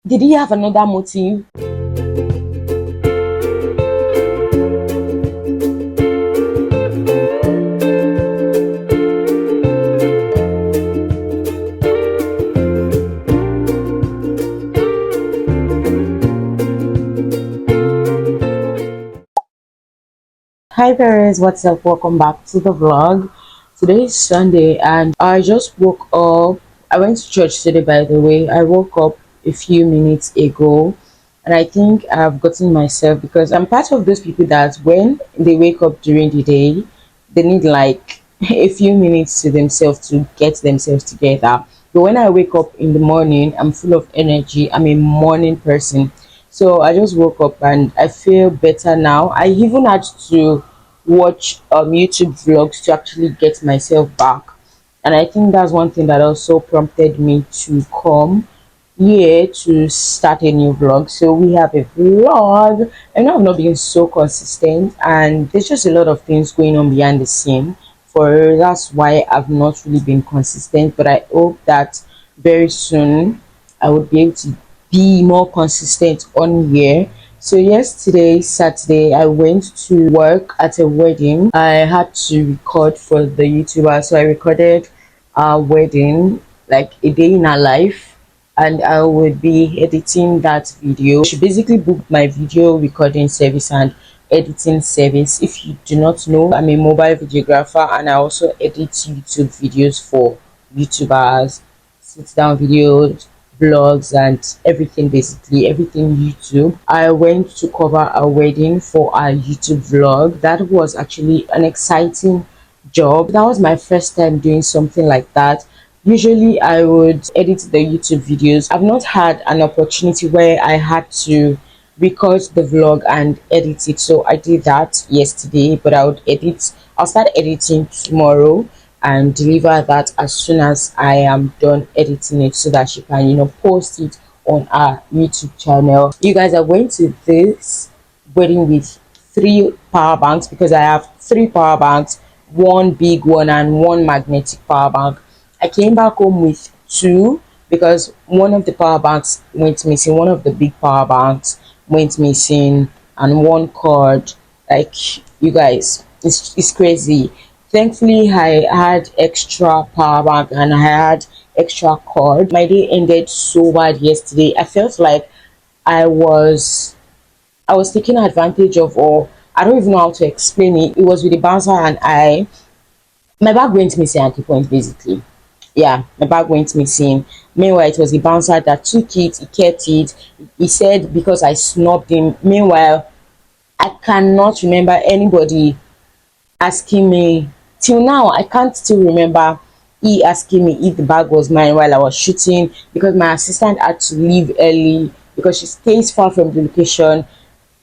Did he have another motive? Hi guys, what's up? Welcome back to the vlog. Today is Sunday and I just woke up. I went to church today, by the way. I woke up a few minutes ago and I think I've gotten myself, because I'm part of those people that when they wake up during the day, they need like a few minutes to themselves to get themselves together. But when I wake up in the morning, I'm full of energy. I'm a morning person. So I just woke up and I feel better now. I even had to watch YouTube vlogs to actually get myself back. And I think that's one thing that also prompted me to come here to start a new vlog. So we have a vlog. I know I've not been so consistent and there's just a lot of things going on behind the scene. For that's why I've not really been consistent. But I hope that very soon I would be able to be more consistent on here. So yesterday, Saturday, I went to work at a wedding. I had to record for the YouTuber, so I recorded a wedding, like a day in our life, and I would be editing that video. She basically booked my video recording service and editing service. If you do not know, I'm a mobile videographer and I also edit YouTube videos for YouTubers, sit down videos, vlogs and everything, basically everything YouTube. I went to cover a wedding for a YouTube vlog. That was actually an exciting job. That was my first time doing something like that. Usually I would edit the YouTube videos. I've not had an opportunity where I had to record the vlog and edit it, so I did that yesterday. But I'll start editing tomorrow and deliver that as soon as I am done editing it, so that she can post it on our YouTube channel. You guys are going to this wedding with 3 power banks, because I have 3 power banks, one big one and one magnetic power bank. I came back home with 2 because one of the power banks went missing, one of the big power banks went missing, and one cord. Like, you guys, it's crazy. Thankfully I had extra power bank and I had extra cord. My day ended so bad yesterday. I felt like i was I was taken advantage of, or I don't even know how to explain it. It was with the bouncer and my bag went missing at the point, basically. Yeah, my bag went missing. Meanwhile, it was the bouncer that took it. He kept it. He said because I snubbed him. Meanwhile, I cannot remember anybody asking me. Till now I can't still remember he asking me if the bag was mine while I was shooting, because my assistant had to leave early because she stays far from the location.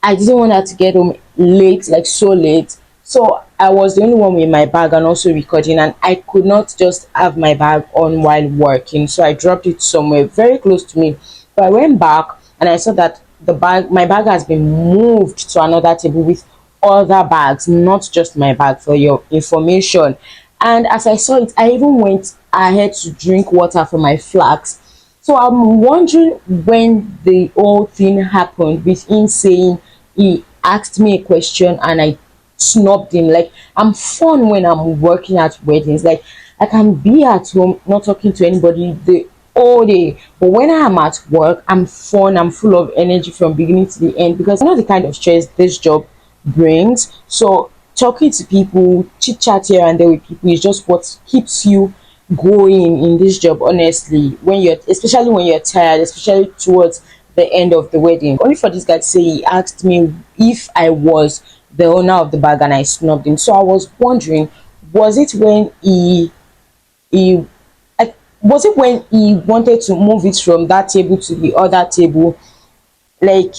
I didn't want her to get home late, like so late. So I was the only one with my bag and also recording, and I could not just have my bag on while working. So I dropped it somewhere very close to me. But I went back and I saw that my bag has been moved to another table with other bags, not just my bag, for your information. And as I saw it, I even went ahead to drink water from my flask. So I'm wondering when the whole thing happened, with him saying he asked me a question and I snubbed him. Like, I'm fun when I'm working at weddings. Like, I can be at home not talking to anybody the whole day, but when I am at work, I'm fun. I'm full of energy from beginning to the end, because I know the kind of stress this job brings. So talking to people, chit chat here and there with people, is just what keeps you going in this job, honestly. When you're Especially when you're tired, especially towards the end of the wedding. Only for this guy to say he asked me if I was the owner of the bag and I snubbed him. So I was wondering, was it when he was it when he wanted to move it from that table to the other table? Like,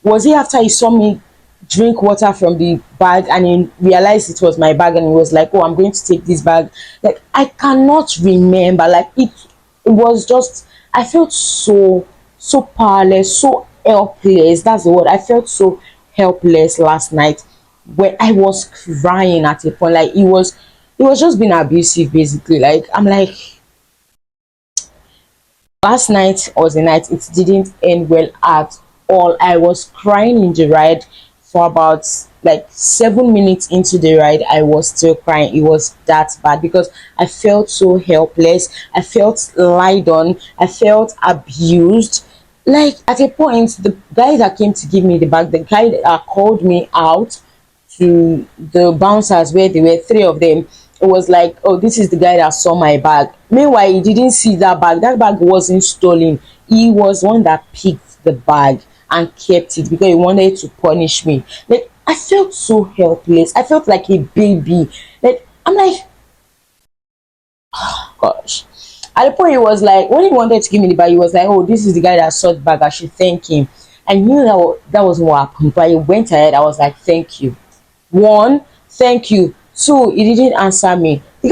was it after he saw me drink water from the bag and he realized it was my bag and he was like, oh, I'm going to take this bag? Like, I cannot remember. Like, it was just, I felt so powerless, so helpless. That's the word. I felt so helpless last night when I was crying at a point. Like, it was just being abusive, basically. Like, I'm like, Last night was a night it didn't end well at all. I was crying in the ride for about like 7 minutes into the ride. I was still crying. It was that bad because I felt so helpless. I felt lied on. I felt abused. Like at a point, the guy that came to give me the bag, the guy that called me out to the bouncers where there were three of them, it was like, oh, this is the guy that saw my bag. Meanwhile, he didn't see that bag. That bag wasn't stolen. He was one that picked the bag and kept it because he wanted to punish me. Like I felt so helpless. I felt like a baby. Like I'm like, gosh. At the point he was like, when he wanted to give me the bag, he was like, oh, this is the guy that saw the bag. I should thank him. I knew that was what happened, but I went ahead. I was like, thank you. One, thank you. Two, he didn't answer me. The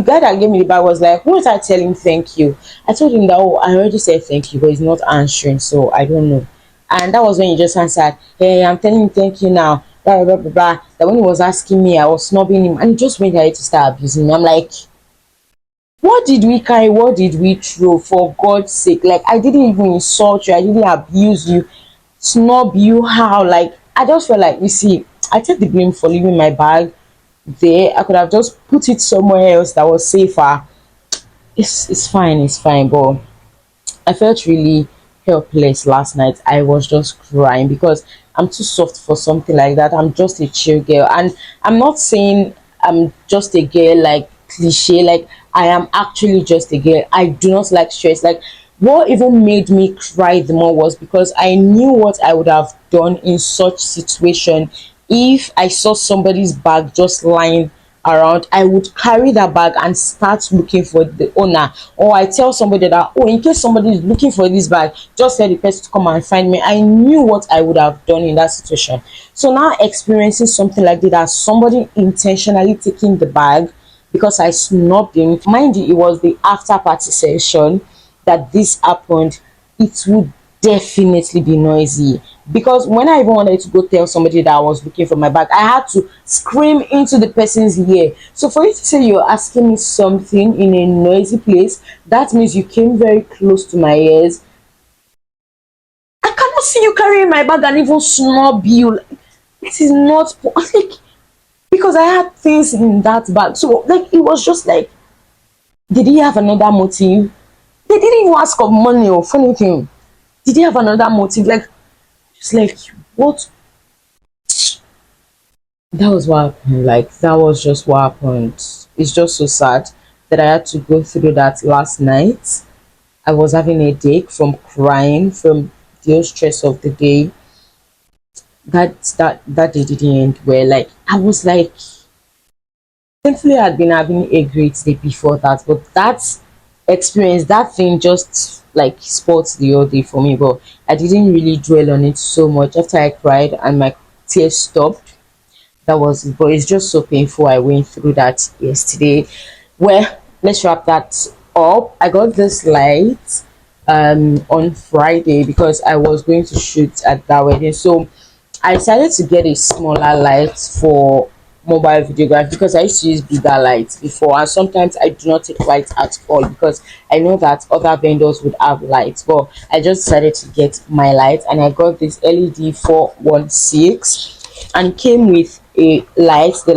guy that gave me the bag was like, who was I telling thank you? I told him that, oh, I already said thank you, but he's not answering, so I don't know. And that was when he just answered, hey, I'm telling you thank you now. Blah blah blah blah. That when he was asking me, I was snubbing him, and he just went ahead to start abusing me. I'm like, what did we carry? What did we throw? For God's sake, like I didn't even insult you, I didn't abuse you, snub you. How? Like I just felt like, you see, I take the blame for leaving my bag there. I could have just put it somewhere else that was safer. It's fine, it's fine. But I felt really helpless last night. I was just crying because I'm too soft for something like that. I'm just a chill girl. And I'm not saying I'm just a girl like cliche. Like I am actually just a girl. I do not like stress. Like what even made me cry the more was because I knew what I would have done in such situation. If I saw somebody's bag just lying around, I would carry that bag and start looking for the owner. Or I tell somebody that, oh, in case somebody is looking for this bag, just tell the person to come and find me. I knew what I would have done in that situation. So now experiencing something like that, somebody intentionally taking the bag because I snubbed him. Mind you, it was the after party session that this happened. It would definitely be noisy because when I even wanted to go tell somebody that I was looking for my bag, I had to scream into the person's ear. So for you to say you're asking me something in a noisy place, that means you came very close to my ears. I cannot see you carrying my bag and even snub you. This is not like, because I had things in that bag. So like it was just like, did he have another motive? They didn't even ask of money or funny thing. Did he have another motive? Like, just like what? That was what happened. Like that was just what happened. It's just so sad that I had to go through that last night. I was having a headache from crying from the whole stress of the day. That day didn't end well. Like I was like, thankfully I'd been having a great day before that, but that experience, that thing just like spoils the whole day for me. But I didn't really dwell on it so much. After I cried and my tears stopped, that was it. But it's just so painful. I went through that yesterday. Well, let's wrap that up. I got this light on Friday because I was going to shoot at that wedding. So I decided to get a smaller light for mobile videography because I used to use bigger lights before, and sometimes I do not take lights at all because I know that other vendors would have lights. But I just decided to get my light, and I got this LED 416 and came with a light, the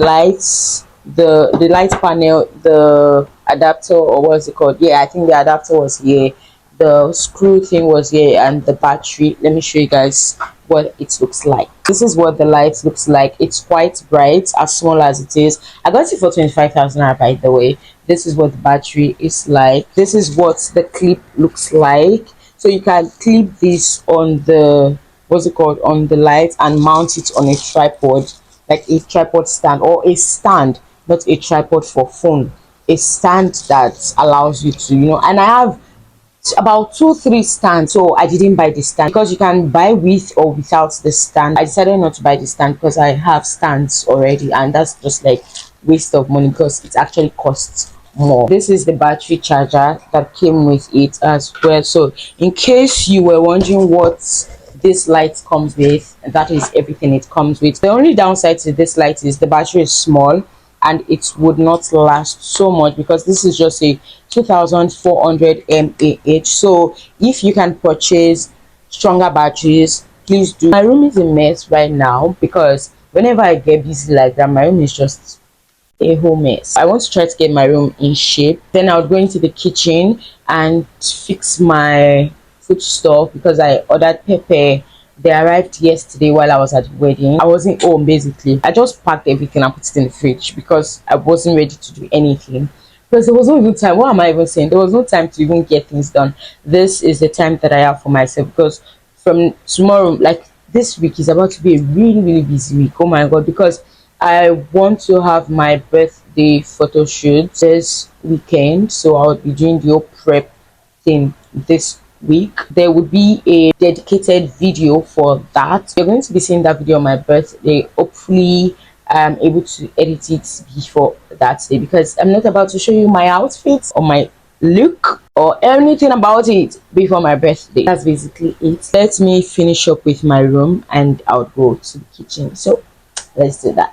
light panel, the adapter, or what's it called? Yeah, I think the adapter was here, the screw thing was here, and the battery. Let me show you guys what it looks like. This is what the light looks like. It's quite bright, as small as it is. I got it for 25,000 naira, by the way. This is what the battery is like. This is what the clip looks like. So you can clip this on the, what's it called, on the light, and mount it on a tripod, like a tripod stand, or a stand, not a tripod for phone, a stand that allows you to, and I have about 2 3 stands. So I didn't buy the stand because you can buy with or without the stand. I decided not to buy the stand because I have stands already, and that's just like waste of money because it actually costs more. This is the battery charger that came with it as well. So in case you were wondering what this light comes with, that is everything it comes with. The only downside to this light is the battery is small and it would not last so much because this is just a 2400 mAh. So if you can purchase stronger batteries, please do. My room is a mess right now because whenever I get busy like that, my room is just a whole mess. I want to try to get my room in shape. Then I would go into the kitchen and fix my food stuff because I ordered pepper. They arrived yesterday while I was at the wedding. I wasn't home basically. I just packed everything and put it in the fridge because I wasn't ready to do anything. Because there was no even time. What am I even saying? There was no time to even get things done. This is the time that I have for myself because from tomorrow, like this week, is about to be a really busy week. Oh my god, because I want to have my birthday photo shoot this weekend, so I'll be doing the whole prep thing this week. There would be a dedicated video for that. You're going to be seeing that video on my birthday. Hopefully I'm able to edit it before that day because I'm not about to show you my outfits or my look or anything about it before my birthday. That's basically it. Let me finish up with my room and I'll go to the kitchen. So let's do that.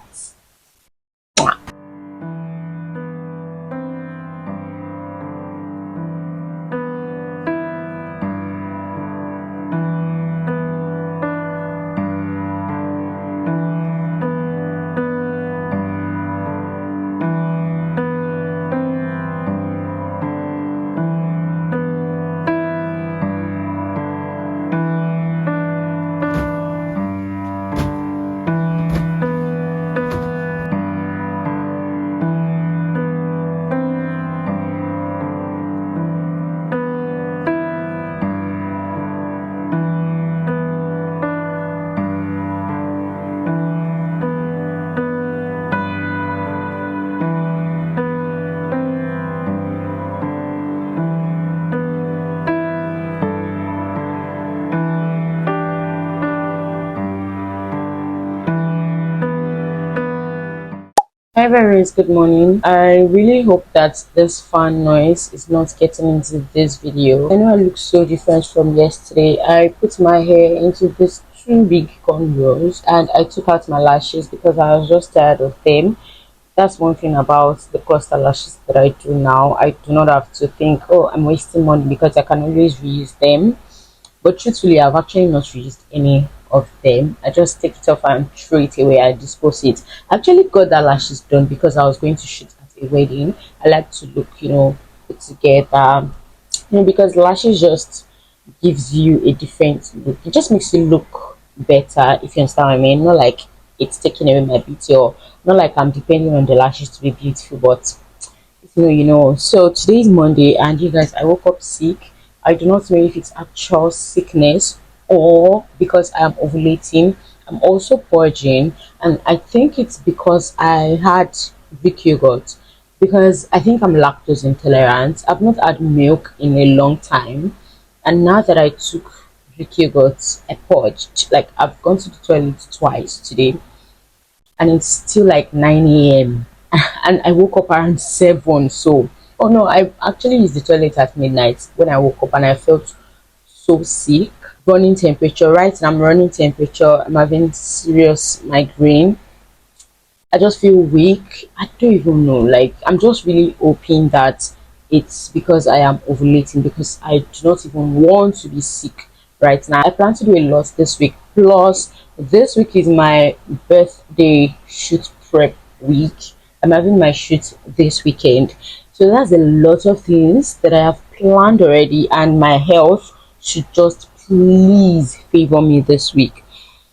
Hi Veris, good morning. I really hope that this fan noise is not getting into this video. I know I look so different from yesterday. I put my hair into these two big cornrows and I took out my lashes because I was just tired of them. That's one thing about the cluster lashes that I do now. I do not have to think, oh, I'm wasting money because I can always reuse them. But truthfully, I've actually not used any of them. I just take it off and throw it away. I dispose it. I actually got that lashes done because I was going to shoot at a wedding. I like to look, put together, because lashes just gives you a different look. It just makes you look better, if you understand what I mean. Not like it's taking away my beauty, or not like I'm depending on the lashes to be beautiful, but so today is Monday and you guys, I woke up sick. I do not know if it's actual sickness or because I am ovulating. I'm also purging, and I think it's because I had Greek yogurt, because I think I'm lactose intolerant. I've not had milk in a long time, and now that I took Greek yogurt, I purged. Like, I've gone to the toilet twice today and it's still like 9 a.m. and I woke up around 7. So, oh no, I actually used the toilet at midnight when I woke up and I felt so sick. Running temperature, right now I'm running temperature. I'm having serious migraine. I just feel weak. I don't even know. Like, I'm just really hoping that it's because I am ovulating, because I do not even want to be sick right now. I plan to do a lot this week. Plus, this week is my birthday shoot prep week. I'm having my shoot this weekend. So that's a lot of things that I have planned already, and my health should just please favor me this week.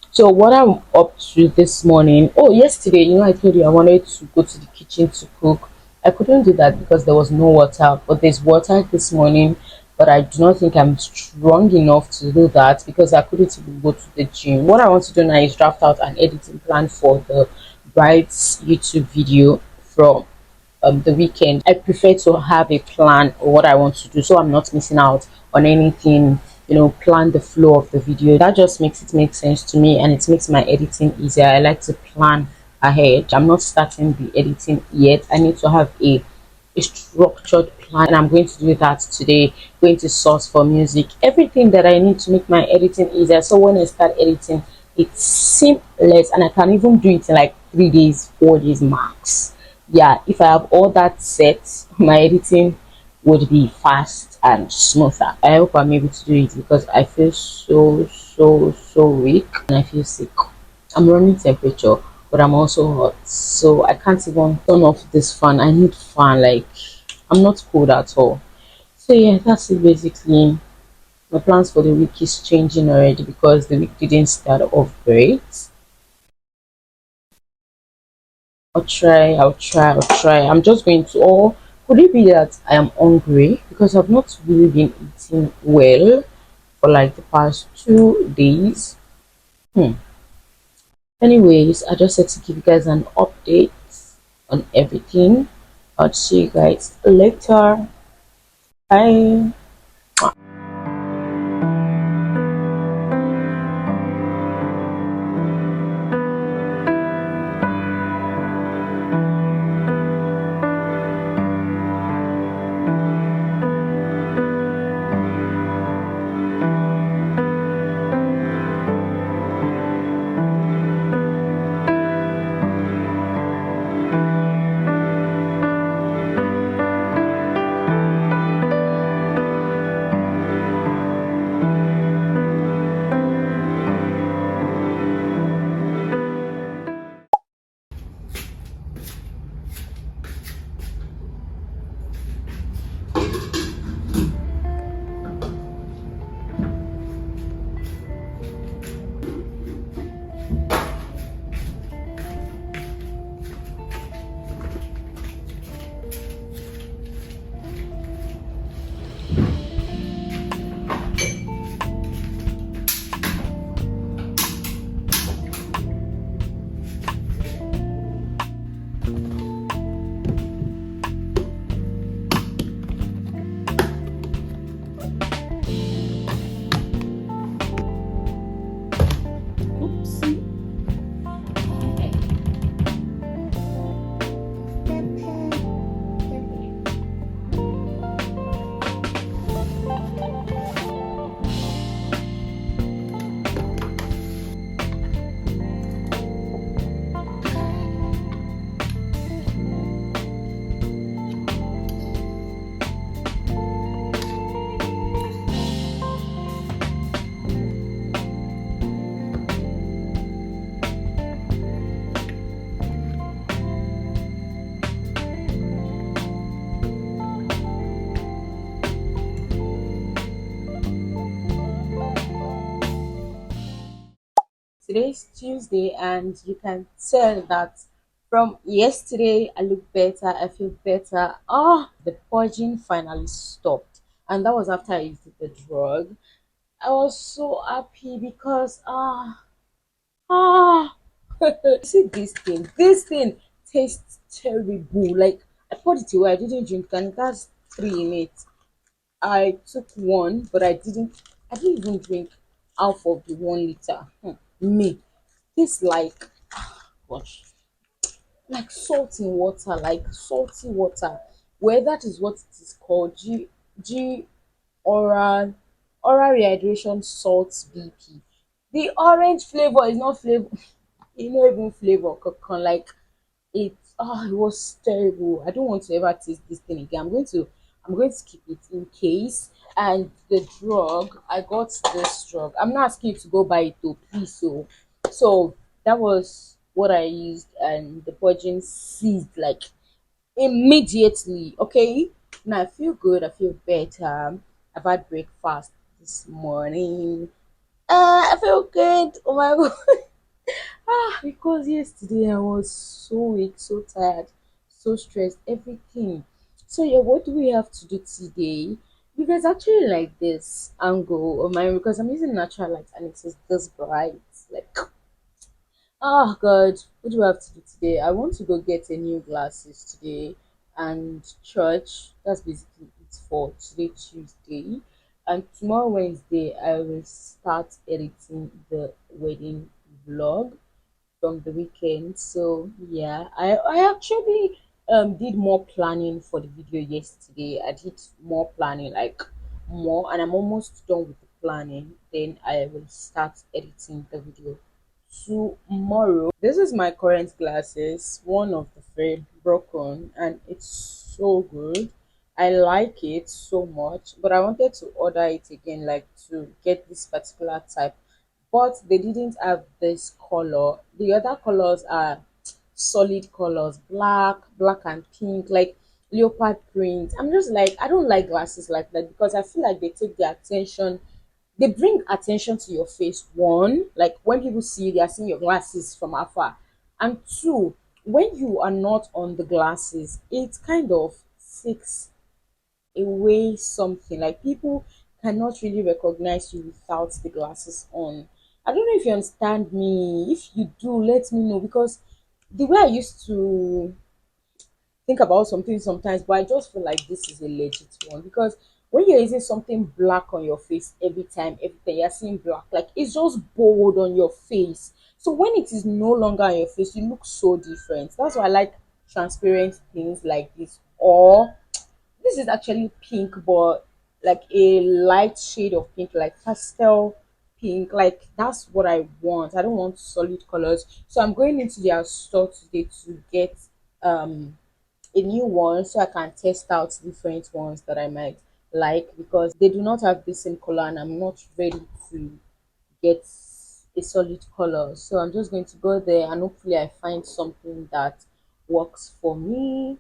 So what I'm up to this morning, oh, yesterday, I told you I wanted to go to the kitchen to cook. I couldn't do that because there was no water, but there's water this morning. But I do not think I'm strong enough to do that because I couldn't even go to the gym. What I want to do now is draft out an editing plan for the bride's YouTube video from the weekend. I prefer to have a plan of what I want to do so I'm not missing out on anything. Plan the flow of the video. That just makes it make sense to me, and it makes my editing easier. I like to plan ahead. I'm not starting the editing yet. I need to have a structured plan, and I'm going to do that today. Going to source for music, everything that I need to make my editing easier, so when I start editing, it's seamless and I can even do it in like 3 days, 4 days max. Yeah, if I have all that set, my editing would be fast and smoother. I hope I'm able to do it because I feel so weak and I feel sick. I'm running temperature, but I'm also hot, so I can't even turn off this fan. I need fan, like I'm not cold at all. So yeah, that's it basically. My plans for the week is changing already because the week didn't start off great. I'll try. I'm just going to, or could it be that I am hungry because I've not really been eating well for like the past 2 days? Hmm. Anyways, I just said to give you guys an update on everything. I'll see you guys later. Bye. Oopsie. Today's Tuesday, and you can tell that from yesterday I look better, I feel better. The purging finally stopped, and that was after I used the drug. I was so happy because ah see this thing tastes terrible. Like I poured it away, I didn't drink, and that's three in it. I took one, but I didn't even drink half of the 1 liter. Me. Tastes like gosh, like salt in water, like salty water. Well, that is what it is called. G oral rehydration salt BP. The orange flavor is not flavor, e no even flavor kankan. Like it was terrible. I don't want to ever taste this thing again. I'm going to keep it in case. And the drug, I got this drug. I'm not asking you to go buy it though, please. So that was what I used, and the purging ceased like immediately. Okay, now I feel good. I feel better. I've had breakfast this morning. I feel good. Oh my god. Because yesterday I was so weak, so tired, so stressed, everything. So yeah, what do we have to do today? You guys actually like this angle of mine because I'm using natural light and it is this bright. Like, God, what do I have to do today? I want to go get a new glasses today and church. That's basically it for today, Tuesday. And tomorrow, Wednesday, I will start editing the wedding vlog from the weekend. So yeah, I actually did more planning for the video yesterday. I did more planning, like more, and I'm almost done with the planning. Then I will start editing the video tomorrow. This is my current glasses, one of the frame broken, and it's so good. I like it so much, but I wanted to order it again, like to get this particular type, but they didn't have this color. The other colors are solid colors, black and pink, like leopard print. I'm just like, I don't like glasses like that because I feel like they take the attention, they bring attention to your face. One, like when people see you, they are seeing your glasses from afar. And two, when you are not on the glasses, it kind of takes away something. Like people cannot really recognize you without the glasses on. I don't know if you understand me. If you do, let me know, because the way I used to think about something sometimes, but I just feel like this is a legit one, because when you're using something black on your face every time you're seeing black, like it's just bold on your face. So when it is no longer on your face, you look so different. That's why I like transparent things like this. Or this is actually pink, but like a light shade of pink, like pastel pink. Like that's what I want. I don't want solid colors. So I'm going into their store today to get a new one so I can test out different ones that I might like, because they do not have the same color and I'm not ready to get a solid color. So I'm just going to go there and hopefully I find something that works for me.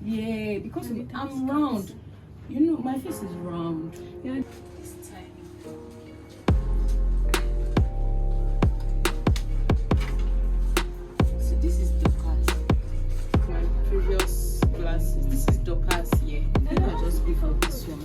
Yeah, because I'm round. You know, my face is round. Yeah, it's tiny. So this is Dorcas. My previous glasses. This is Dorcas here. I think I'll just pick up this one.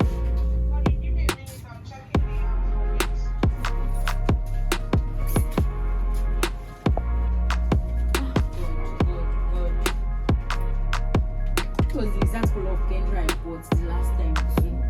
It was the exact color of Kendra I bought the last time too.